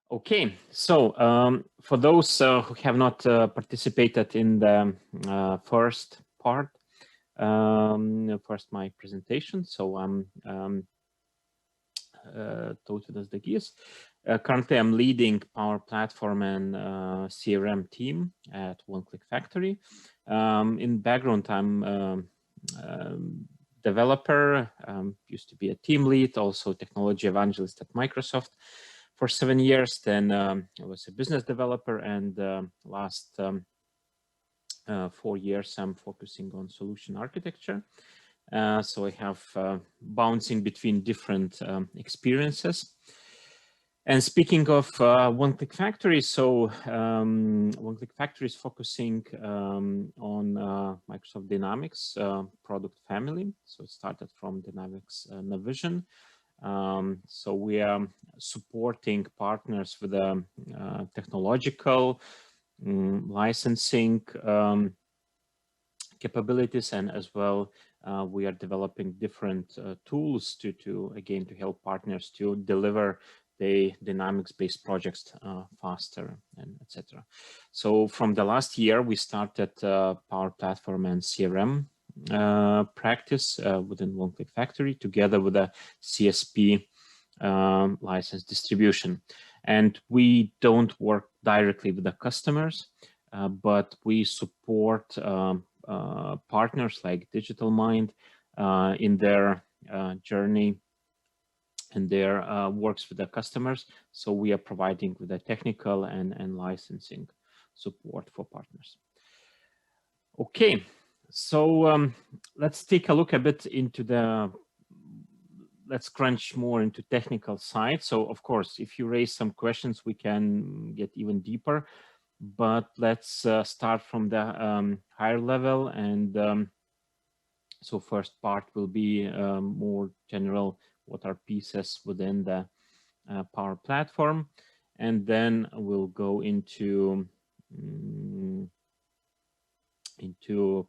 Okay, so for those who have not participated in the first part, first my presentation, so I'm Tautavydas Dagys. Currently, I'm leading Power Platform and CRM team at One Click Factory. In background, I'm developer, used to be a team lead, also technology evangelist at Microsoft for 7 years. Then I was a business developer, and last 4 years I'm focusing on solution architecture. So I have bouncing between different experiences. And speaking of One Click Factory, so One Click Factory is focusing on Microsoft Dynamics product family. So it started from Dynamics Navision. So we are supporting partners with technological licensing capabilities, and as well we are developing different tools to help partners to deliver the Dynamics-based projects faster, and etc. So from the last year, we started Power Platform and CRM practice within One Click Factory together with a CSP license distribution. And we don't work directly with the customers, but we support partners like Digital Mind in their journey and their works with the customers. So we are providing with the technical and licensing support for partners. Okay, so let's take a look a bit into let's crunch more into technical side. So of course, if you raise some questions, we can get even deeper. But let's start from the higher level. And so first part will be more general, what are pieces within the Power Platform. And then we'll go into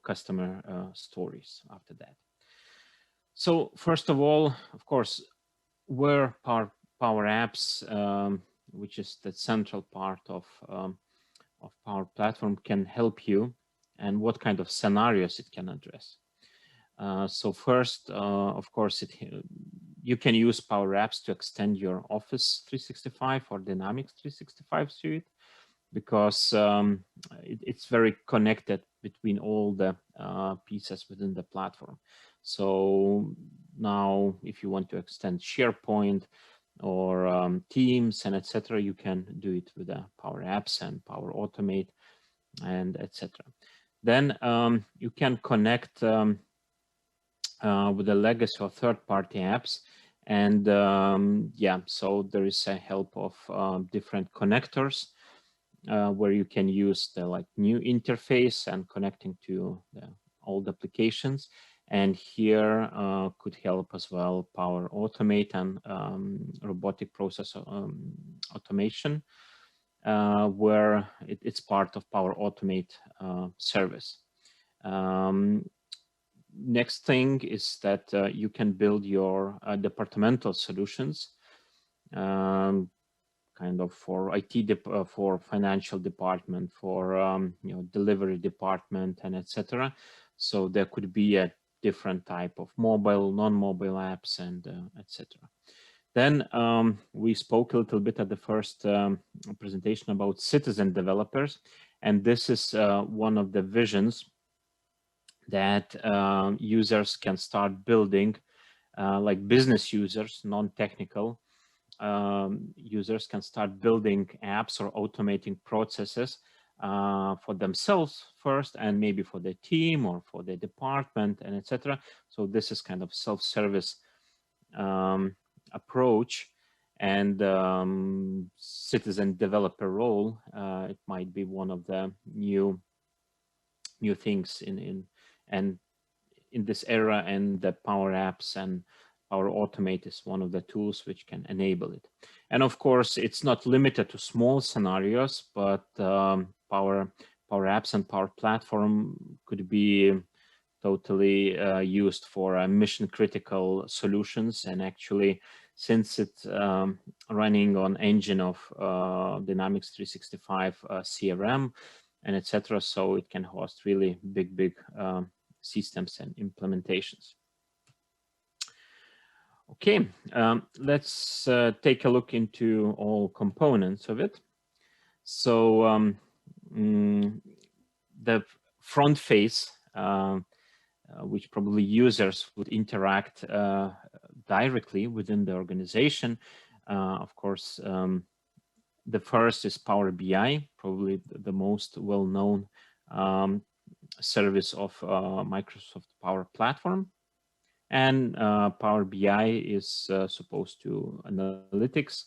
customer stories after that. So first of all, of course, where Power Apps, which is the central part of Power Platform, can help you, and what kind of scenarios it can address. So first, of course, you can use Power Apps to extend your Office 365 or Dynamics 365 suite, because it's very connected between all the pieces within the platform. So now, if you want to extend SharePoint or Teams and etc., you can do it with the Power Apps and Power Automate and etc. Then you can connect with the legacy of third-party apps, and yeah, so there is a help of different connectors where you can use the new interface and connecting to the old applications. And here could help as well Power Automate and robotic process automation, where it's part of Power Automate service. Next thing is that you can build your departmental solutions, kind of for IT, for financial department, for delivery department, and etc. So there could be a different type of mobile, non-mobile apps, and etc. Then we spoke a little bit at the first presentation about citizen developers, and this is one of the visions that users can start building, like business users, non-technical users can start building apps or automating processes for themselves first, and maybe for their team or for their department, and etc. So this is kind of self-service approach, and citizen developer role. It might be one of the new things in this era, and the Power Apps and Power Automate is one of the tools which can enable it. And of course, it's not limited to small scenarios, but Power Apps and Power Platform could be totally used for mission critical solutions. And actually, since it's running on engine of Dynamics 365 CRM and etc. So it can host really big systems and implementations. Okay, let's take a look into all components of it. So the front face, which probably users would interact directly within the organization. Of course, the first is Power BI, probably the most well-known service of Microsoft Power Platform. And Power BI is supposed to analytics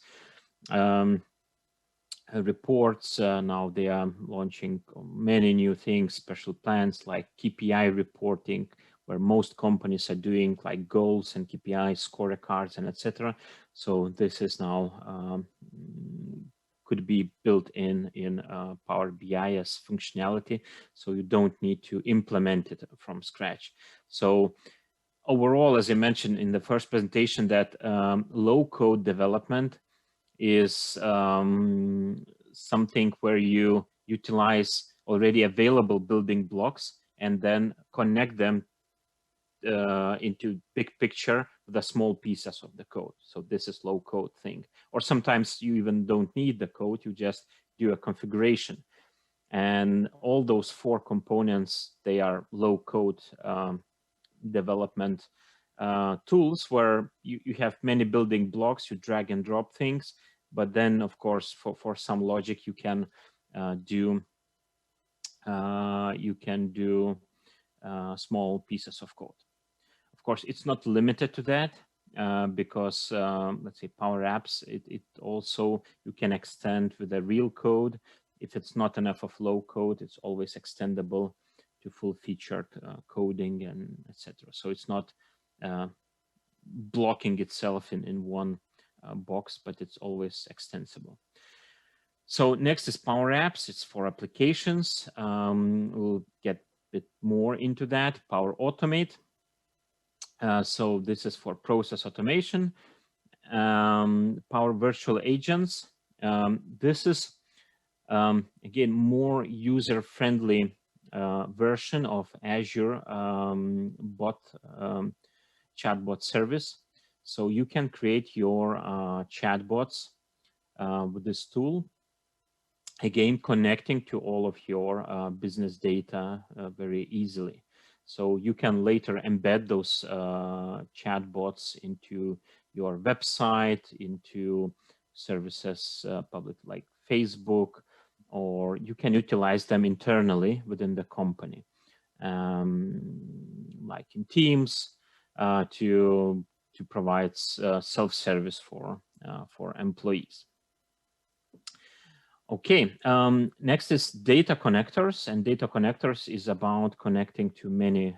reports. Now they are launching many new things, special plans like KPI reporting, where most companies are doing like goals and KPI scorecards and etc. So this is now could be built in Power BI as functionality, so you don't need to implement it from scratch. So overall, as I mentioned in the first presentation, that low-code development is something where you utilize already available building blocks and then connect them into big picture with the small pieces of the code. So this is low code thing. Or sometimes you even don't need the code, you just do a configuration. And all those 4 components, they are low code development tools where you have many building blocks, you drag and drop things, but then of course for some logic you can do small pieces of code. Of course, it's not limited to that because let's say Power Apps, it also you can extend with a real code. If it's not enough of low code, it's always extendable to full featured coding and etc. So it's not blocking itself in one box, but it's always extensible. So next is Power Apps. It's for applications. We'll get a bit more into that. Power Automate. So this is for process automation. Power Virtual Agents. This is, again, more user-friendly version of Azure chatbot service. So you can create your chatbots with this tool. Again, connecting to all of your business data very easily. So you can later embed those chatbots into your website, into services public like Facebook, or you can utilize them internally within the company, like in Teams, to provide self-service for employees. Okay, next is data connectors, and data connectors is about connecting to many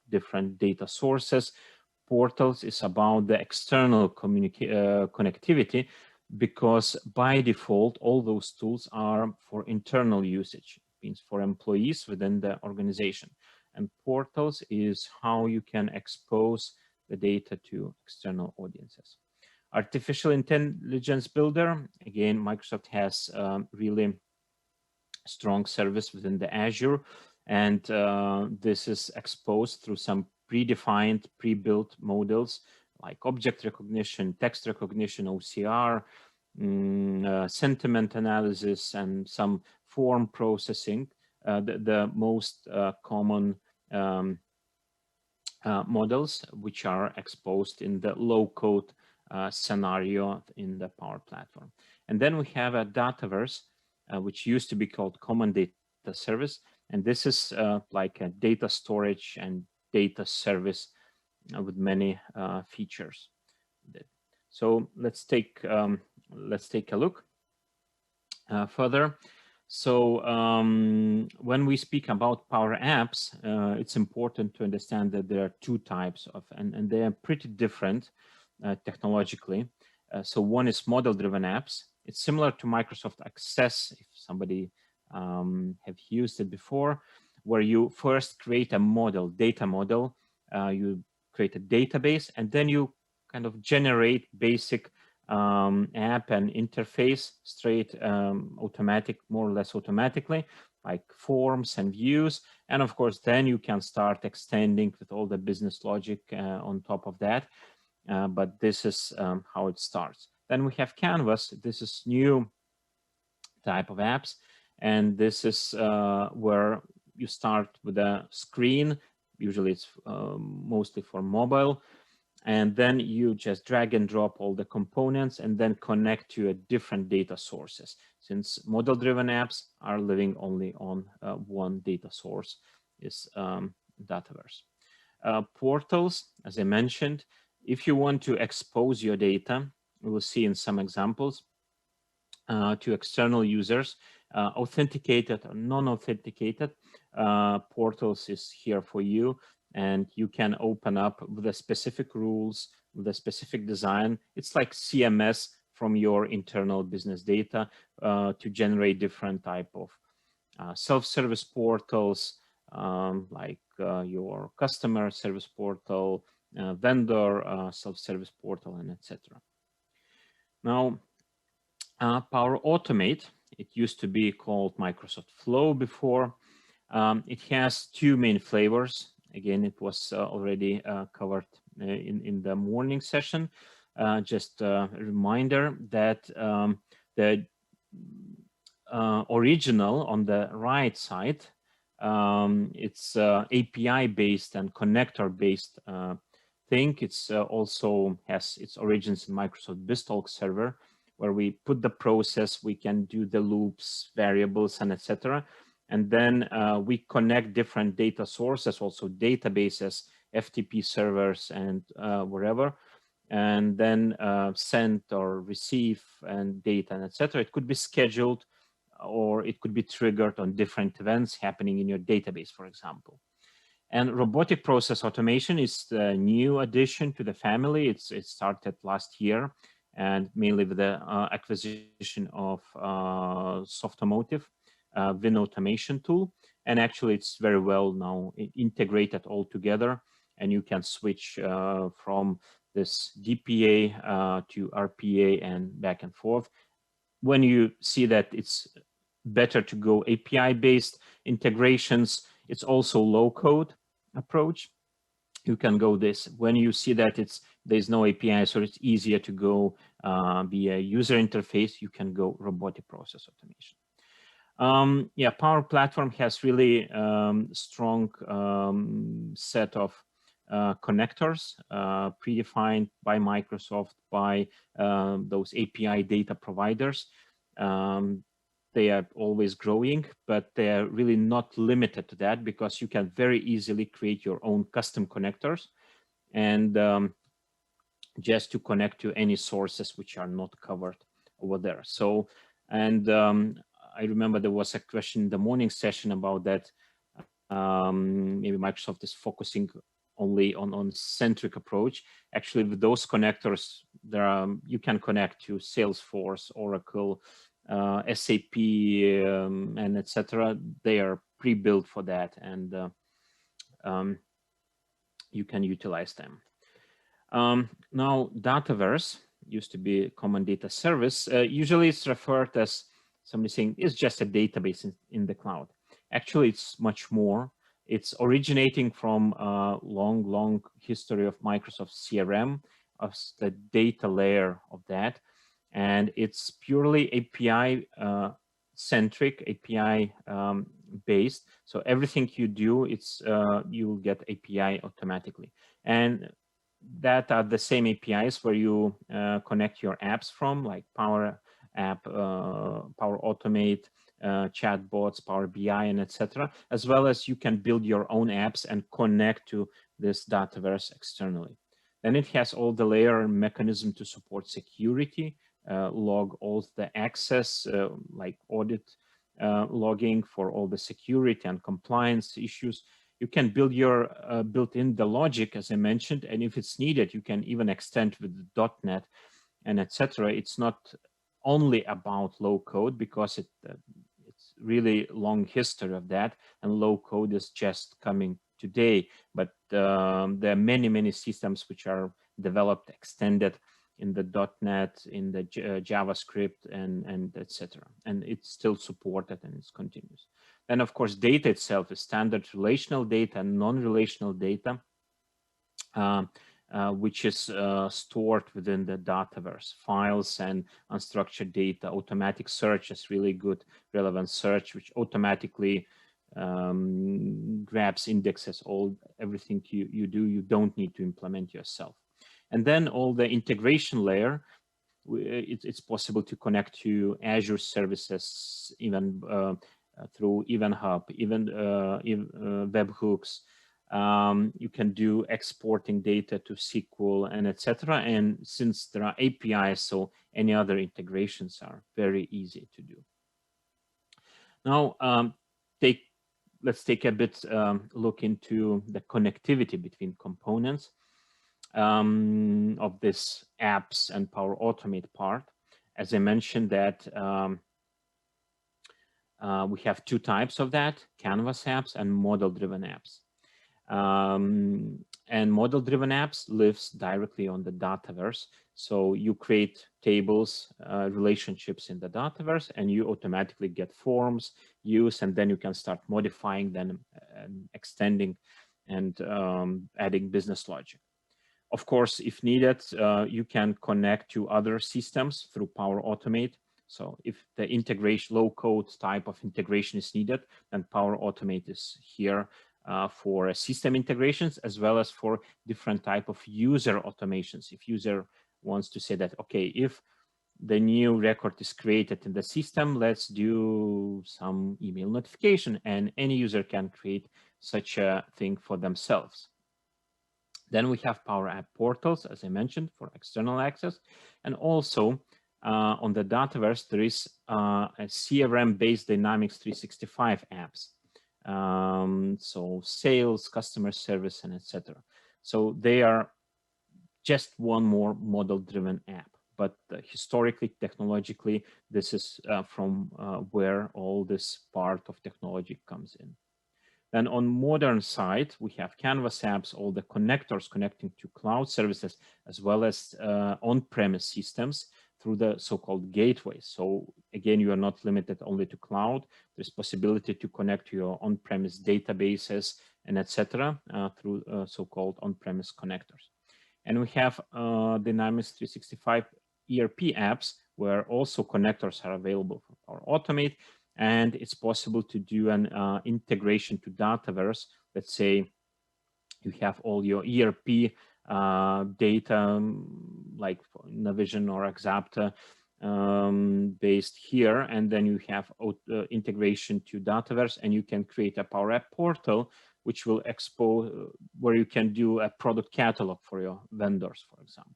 different data sources. Portals is about the external connectivity, because by default, all those tools are for internal usage, it means for employees within the organization. And portals is how you can expose the data to external audiences. Artificial Intelligence Builder, again, Microsoft has really strong service within the Azure, and this is exposed through some predefined, pre-built models like object recognition, text recognition, OCR, sentiment analysis, and some form processing, the most common models which are exposed in the low-code scenario in the Power Platform. And then we have a Dataverse, which used to be called Common Data Service. And this is like a data storage and data service with many features. So let's take a look further. So when we speak about Power Apps, it's important to understand that there are 2 types of, and they are pretty different technologically. So one is model-driven apps. It's similar to Microsoft Access, if somebody have used it before, where you first create a model, data model, you create a database, and then you kind of generate basic app and interface straight automatic, more or less automatically, like forms and views. And of course, then you can start extending with all the business logic on top of that. But this is how it starts. Then we have Canvas. This is new type of apps. And this is where you start with a screen. Usually it's mostly for mobile. And then you just drag and drop all the components and then connect to a different data sources. Since model-driven apps are living only on one data source, is Dataverse. Portals, as I mentioned, if you want to expose your data, we will see in some examples, to external users, authenticated or non-authenticated, portals is here for you. And you can open up with the specific rules, with a specific design. It's like CMS from your internal business data to generate different type of self-service portals, like your customer service portal, vendor self-service portal, and etc. Now, Power Automate, it used to be called Microsoft Flow before. It has two main flavors. Again, it was already covered in the morning session. Just a reminder that the original on the right side, it's API-based and connector-based thing. It's also has its origins in Microsoft BizTalk server, where we put the process, we can do the loops, variables, and etc. And then we connect different data sources, also databases, FTP servers, and wherever, and then send or receive and data, and etc. It could be scheduled, or it could be triggered on different events happening in your database, for example. And robotic process automation is the new addition to the family. It started last year, and mainly with the acquisition of Softomotive, Win automation tool. And actually, it's very well now integrated all together, and you can switch from this DPA to RPA and back and forth. When you see that it's better to go API-based integrations, it's also low-code approach. You can go this. When you see that there's no API, so it's easier to go via user interface, you can go robotic process automation. Yeah, Power Platform has really strong set of connectors predefined by Microsoft, by those API data providers. They are always growing, but they are really not limited to that, because you can very easily create your own custom connectors and just to connect to any sources which are not covered over there. So, and I remember there was a question in the morning session about that. Maybe Microsoft is focusing only on centric approach. Actually, with those connectors, there are, you can connect to Salesforce, Oracle, SAP, and etc. They are pre-built for that, and you can utilize them. Now, Dataverse used to be a common data service. Usually it's referred as somebody saying it's just a database in the cloud. Actually, it's much more. It's originating from a long history of Microsoft CRM, of the data layer of that. And it's purely API centric, API based. So everything you do, it's you'll get API automatically. And that are the same APIs where you connect your apps from, like Power App, Power Automate, chatbots, Power BI, and etc. As well as you can build your own apps and connect to this Dataverse externally. Then it has all the layer mechanism to support security, log all the access, like audit logging for all the security and compliance issues. You can build your built-in the logic, as I mentioned, and if it's needed, you can even extend with the .NET and etc. It's not only about low code, because it's really long history of that, and low code is just coming today. But there are many systems which are developed, extended in the .NET, in the JavaScript, and etc. And it's still supported and it's continuous. Then, of course, data itself is standard relational data and non-relational data, which is stored within the Dataverse. Files and unstructured data. Automatic search is really good relevant search, which automatically grabs, indexes everything you do. You don't need to implement yourself. And then all the integration layer, it's possible to connect to Azure services, even through Event Hub, even webhooks. You can do exporting data to SQL and etc. And since there are APIs, so any other integrations are very easy to do. Now, let's take a bit look into the connectivity between components of this apps and Power Automate part. As I mentioned that we have two types of that, Canvas apps and model-driven apps. And model-driven apps lives directly on the Dataverse. So you create tables, relationships in the Dataverse, and you automatically get forms, use, and then you can start modifying them, extending, and adding business logic. Of course, if needed, you can connect to other systems through Power Automate. So if the integration, low-code type of integration is needed, then Power Automate is here for system integrations, as well as for different type of user automations. If user wants to say that, okay, if the new record is created in the system, let's do some email notification, and any user can create such a thing for themselves. Then we have Power App Portals, as I mentioned, for external access. And also on the Dataverse, there is a CRM-based Dynamics 365 apps. So sales, customer service, and etc. So they are just one more model-driven app. But historically, technologically, this is from where all this part of technology comes in. Then on modern side, we have Canvas apps, all the connectors connecting to cloud services, as well as on-premise systems through the so-called gateways. So again, you are not limited only to cloud. There's possibility to connect to your on-premise databases and etc. Through so-called on-premise connectors. And we have Dynamics 365 ERP apps, where also connectors are available for Power Automate. And it's possible to do an integration to Dataverse. Let's say you have all your ERP data, like Navision or Axapta based here, and then you have integration to Dataverse, and you can create a Power App Portal, which will expose where you can do a product catalog for your vendors, for example.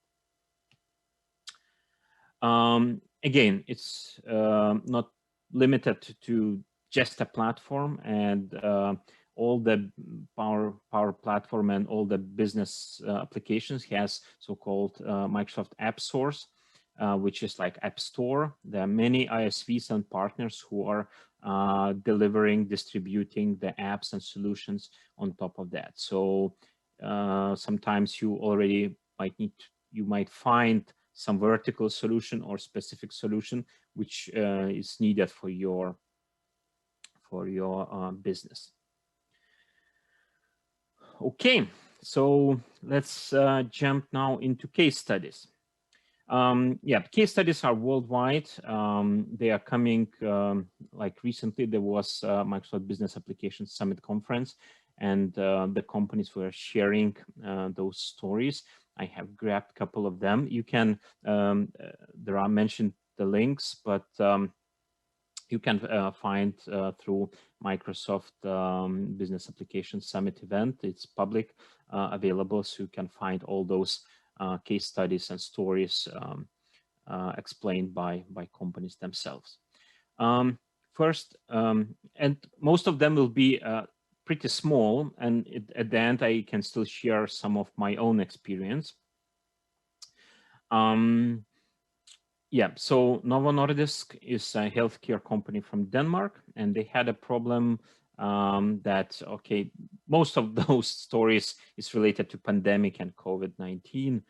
Again, it's not limited to just a platform, and all the Power Platform and all the business applications has so-called Microsoft App Source, which is like App Store. There are many ISVs and partners who are distributing the apps and solutions on top of that. So sometimes you already might find some vertical solution or specific solution which is needed for your business. Okay, so let's jump now into case studies. Yeah, case studies are worldwide. They are coming, like recently there was Microsoft Business Applications Summit conference, and the companies were sharing those stories. I have grabbed a couple of them. You can, there are mentioned the links, but you can find through Microsoft Business Applications Summit event. It's public, available, so you can find all those case studies and stories explained by companies themselves. First, and most of them will be pretty small, and at the end I can still share some of my own experience. Yeah, so Novo Nordisk is a healthcare company from Denmark, and they had a problem that, okay, most of those stories is related to pandemic and COVID-19.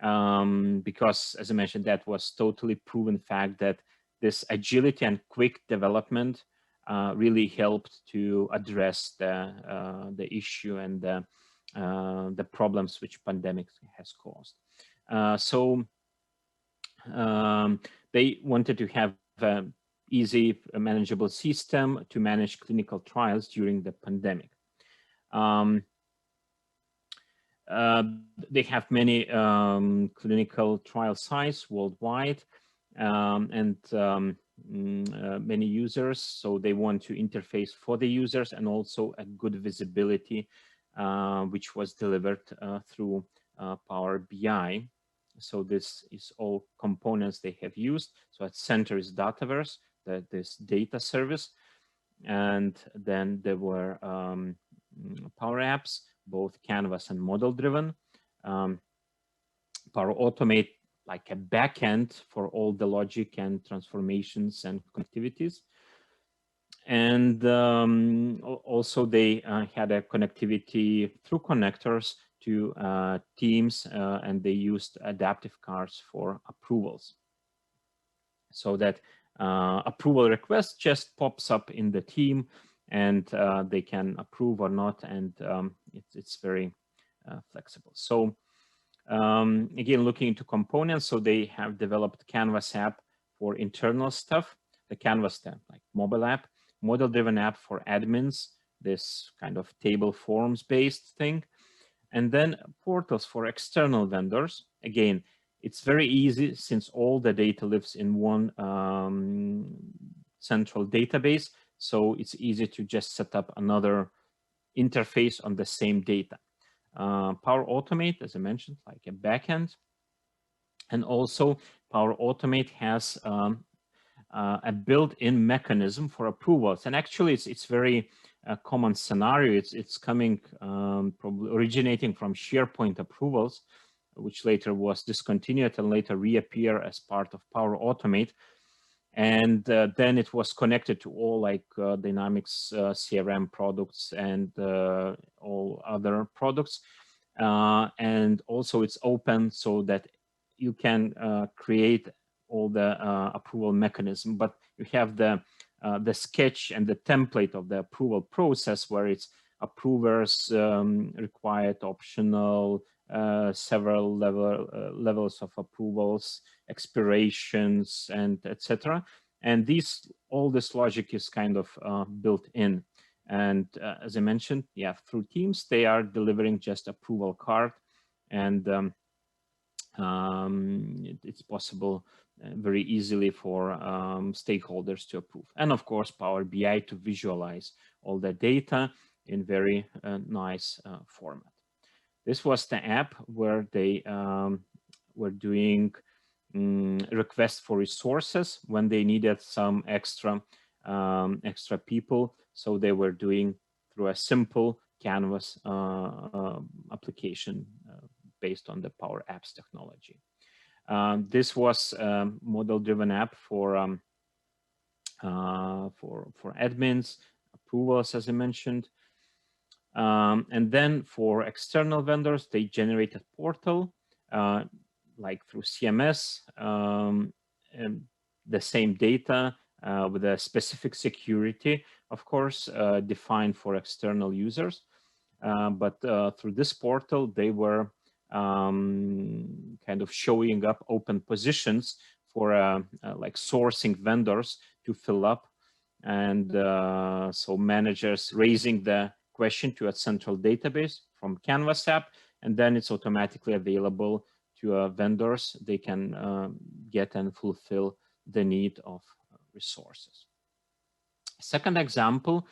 because, as I mentioned, that was totally proven fact that this agility and quick development really helped to address the issue and the problems which pandemic has caused. So they wanted to have a easy, manageable system to manage clinical trials during the pandemic. Um, they have many clinical trial sites worldwide and many users. So they want to interface for the users and also a good visibility, which was delivered through Power BI. So this is all components they have used. So at center is Dataverse, this data service. And then there were Power Apps, both Canvas and model driven. Power Automate, like a backend for all the logic and transformations and connectivities. And also they had a connectivity through connectors to Teams, and they used adaptive cards for approvals, so that approval request just pops up in the team, and they can approve or not, and it's very flexible. So again, looking into components, so they have developed Canvas app for internal stuff, the Canvas tab, like mobile app, model-driven app for admins, this kind of table forms-based thing, and then portals for external vendors. Again, it's very easy since all the data lives in one central database, so it's easy to just set up another interface on the same data. Power Automate, as I mentioned, like a backend. And also Power Automate has a built-in mechanism for approvals. And actually it's very common scenario. It's coming probably originating from SharePoint approvals, which later was discontinued and later reappear as part of Power Automate. And then it was connected to all like Dynamics CRM products and all other products. And also it's open so that you can create all the approval mechanism, but you have the sketch and the template of the approval process where it's approvers, required, optional, several levels of approvals, expirations, and etc. And all this logic is kind of built in. And as I mentioned, yeah, through Teams, they are delivering just approval card, and it's possible very easily for stakeholders to approve. And of course, Power BI to visualize all the data in very nice format. This was the app where they were doing requests for resources when they needed some extra people. So they were doing through a simple Canvas application based on the Power Apps technology. This was a model-driven app for admins, approvals, as I mentioned. And then for external vendors, they generated portal like through CMS, and the same data with a specific security, of course, defined for external users. But through this portal, they were kind of showing up open positions for like sourcing vendors to fill up. And so managers raising the question to a central database from Canvas app, and then it's automatically available to vendors. They can get and fulfill the need of resources. Second example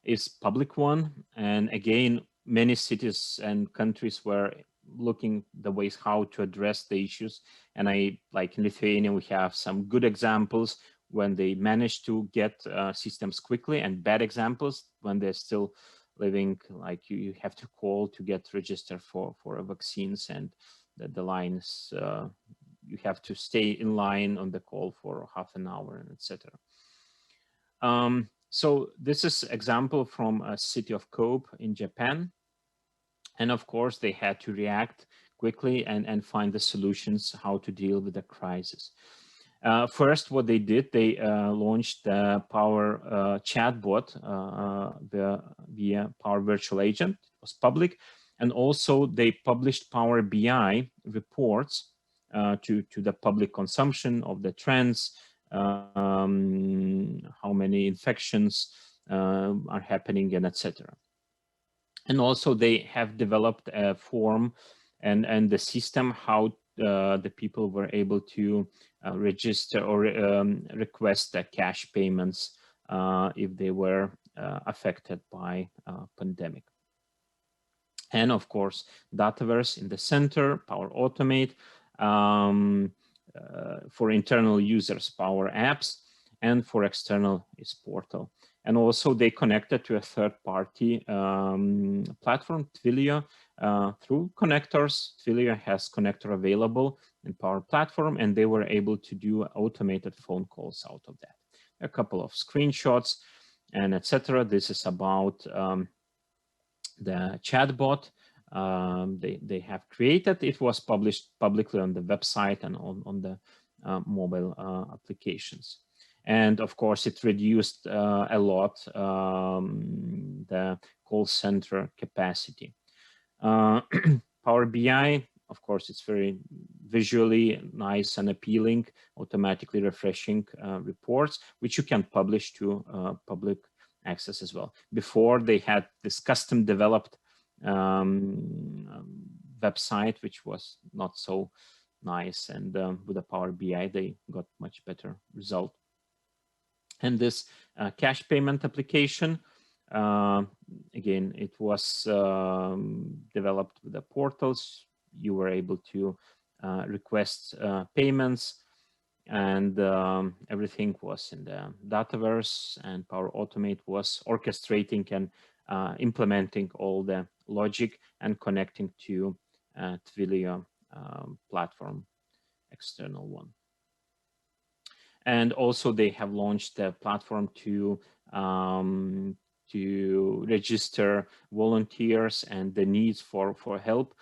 is public one. And again, many cities and countries were looking the ways how to address the issues. And like in Lithuania, we have some good examples when they manage to get systems quickly, and bad examples when they're still living, like you have to call to get registered for vaccines, and the lines, you have to stay in line on the call for half an hour, and etc. So this is example from a city of Kobe in Japan. And of course, they had to react quickly and find the solutions how to deal with the crisis. First, what they did, they launched the Power Chatbot via Power Virtual Agent. It was public. And also they published Power BI reports to the public consumption of the trends, how many infections are happening, and etc. And also they have developed a form and the system how the people were able to register or request cash payments if they were affected by pandemic. And of course, Dataverse in the center, Power Automate, for internal users, Power Apps, and for external is Portal. And also they connected to a third-party platform, Twilio, through connectors. Twilio has connector available in Power Platform, and they were able to do automated phone calls out of that. A couple of screenshots and etc. This is about the chatbot they have created. It was published publicly on the website and on the mobile applications. And of course, it reduced a lot the call center capacity. Power BI, of course, it's very visually nice and appealing, automatically refreshing reports, which you can publish to public access as well. Before they had this custom developed website, which was not so nice. And with the Power BI, they got much better result. And this cash payment application, again, it was developed with the portals. You were able to request payments, and everything was in the Dataverse, and Power Automate was orchestrating and implementing all the logic and connecting to Twilio platform, external one. And also they have launched the platform to register volunteers and the needs for help.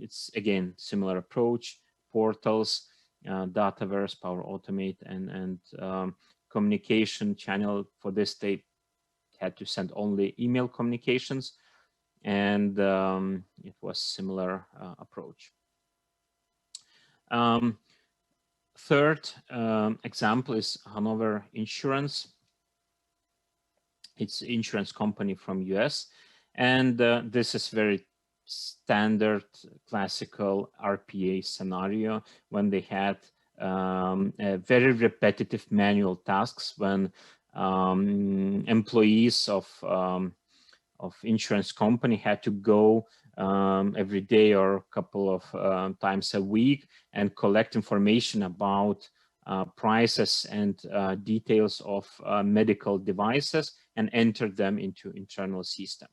It's again similar approach, portals, Dataverse, Power Automate, and communication channel. For this, they had to send only email communications, and it was similar approach. Third example is Hanover Insurance. It's an insurance company from US, and this is very standard classical RPA scenario when they had very repetitive manual tasks when employees of insurance company had to go every day or a couple of times a week and collect information about prices and details of medical devices and enter them into internal system.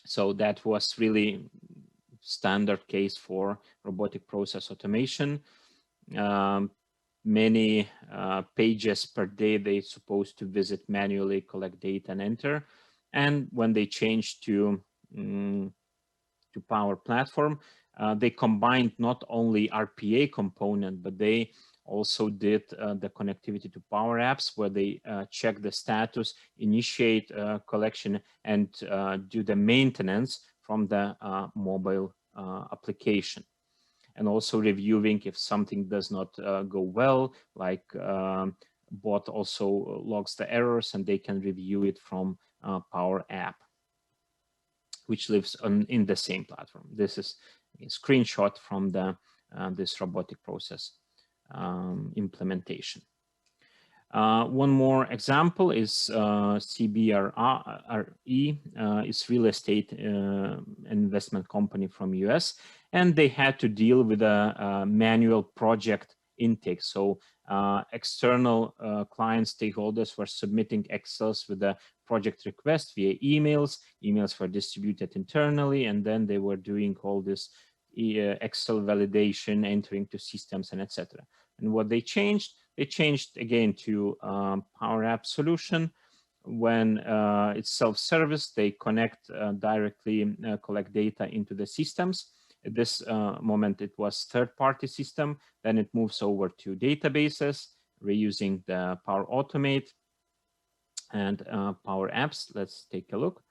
So that was really standard case for robotic process automation. Many pages per day they're supposed to visit manually, collect data and enter. And when they changed to Power Platform, they combined not only RPA component, but they also did the connectivity to Power Apps, where they check the status, initiate collection, and do the maintenance from the mobile application. And also reviewing if something does not go well, like bot also logs the errors, and they can review it from Power App, which lives in the same platform. This is a screenshot from the this robotic process implementation. One more example is CBRE, is real estate investment company from US, and they had to deal with a manual project intake. So external client stakeholders were submitting Excels with a project request via emails. Emails were distributed internally, and then they were doing all this Excel validation, entering to systems, and etc. And what they changed again to Power App solution, when it's self-service, they connect directly, collect data into the systems. At this moment, it was third-party system. Then it moves over to databases, reusing the Power Automate and Power Apps. Let's take a look.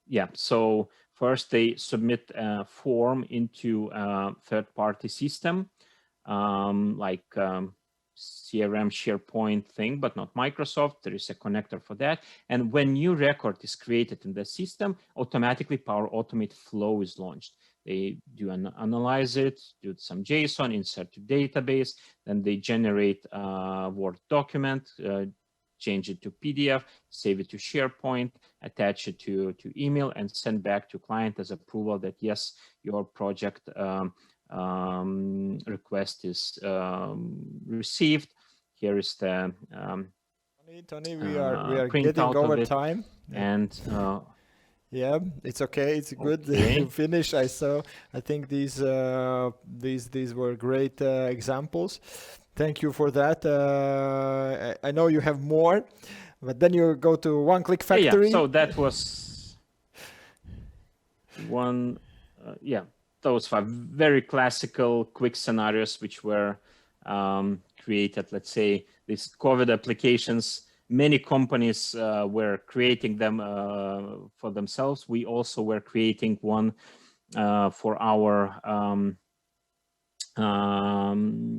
Yeah, so first they submit a form into a third-party system, like CRM SharePoint thing, but not Microsoft. There is a connector for that. And when new record is created in the system, automatically Power Automate Flow is launched. They do analyze it, do some JSON, insert to database, then they generate a Word document, change it to PDF, save it to SharePoint, attach it to email, and send back to client as approval that yes, your project request is received. Here is the Tony, we are getting over time, and yeah, it's okay. It's good. Okay. You finish. I think these were great examples. Thank you for that. I know you have more, but then you go to One-Click Factory. Yeah, so that was one. Yeah, those 5 very classical quick scenarios which were created. Let's say these COVID applications. Many companies were creating them for themselves. We also were creating one for our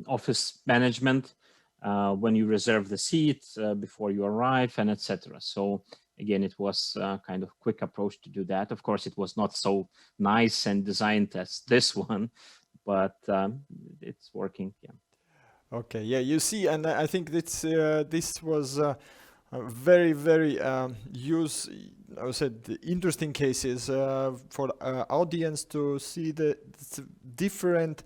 office management when you reserve the seat before you arrive, and etc. So again, it was kind of quick approach to do that. Of course, it was not so nice and designed as this one, but it's working. Yeah. Okay. Yeah. You see, and I think this was very, very I would say interesting cases for audience to see the different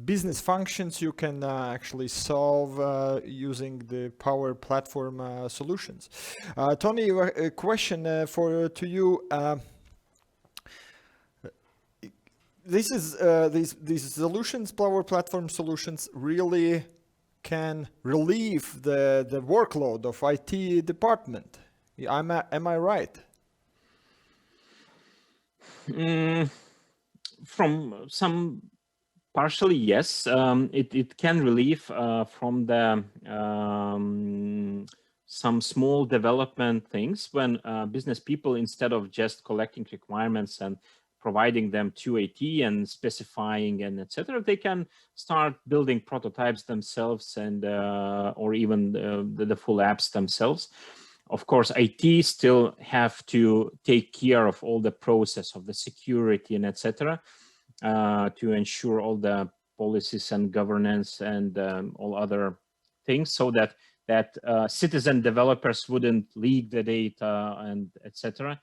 business functions you can actually solve using the Power Platform solutions. Tony, a question to you. These solutions, Power Platform solutions, really can relieve the workload of IT department. Am I right? From some partially, yes. It can relieve from the some small development things when business people, instead of just collecting requirements and providing them to IT and specifying and etc., they can start building prototypes themselves and or even the full apps themselves. Of course, IT still have to take care of all the process of the security and etc. To ensure all the policies and governance and all other things, so that citizen developers wouldn't leak the data and etc.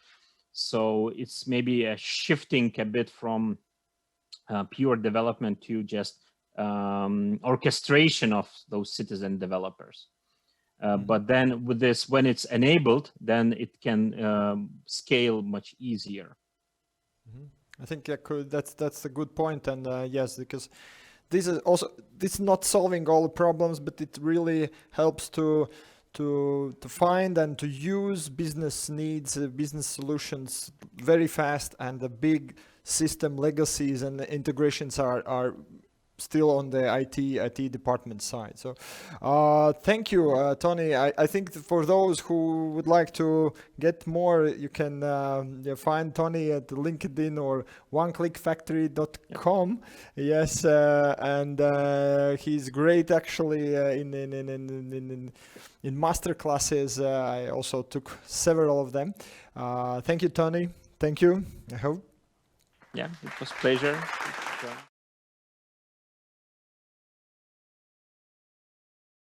So it's maybe a shifting a bit from pure development to just orchestration of those citizen developers. But then with this, when it's enabled, then it can scale much easier. I think that's a good point, and yes, because this is not solving all the problems, but it really helps to find and to use business needs, business solutions very fast, and the big system legacies and the integrations are still on the IT department side. So thank you, Tony. I think for those who would like to get more, you can find Tony at LinkedIn or oneclickfactory.com. Yes, and he's great actually in master classes. I also took several of them. Thank you, Tony. Thank you. I hope. Yeah, it was a pleasure.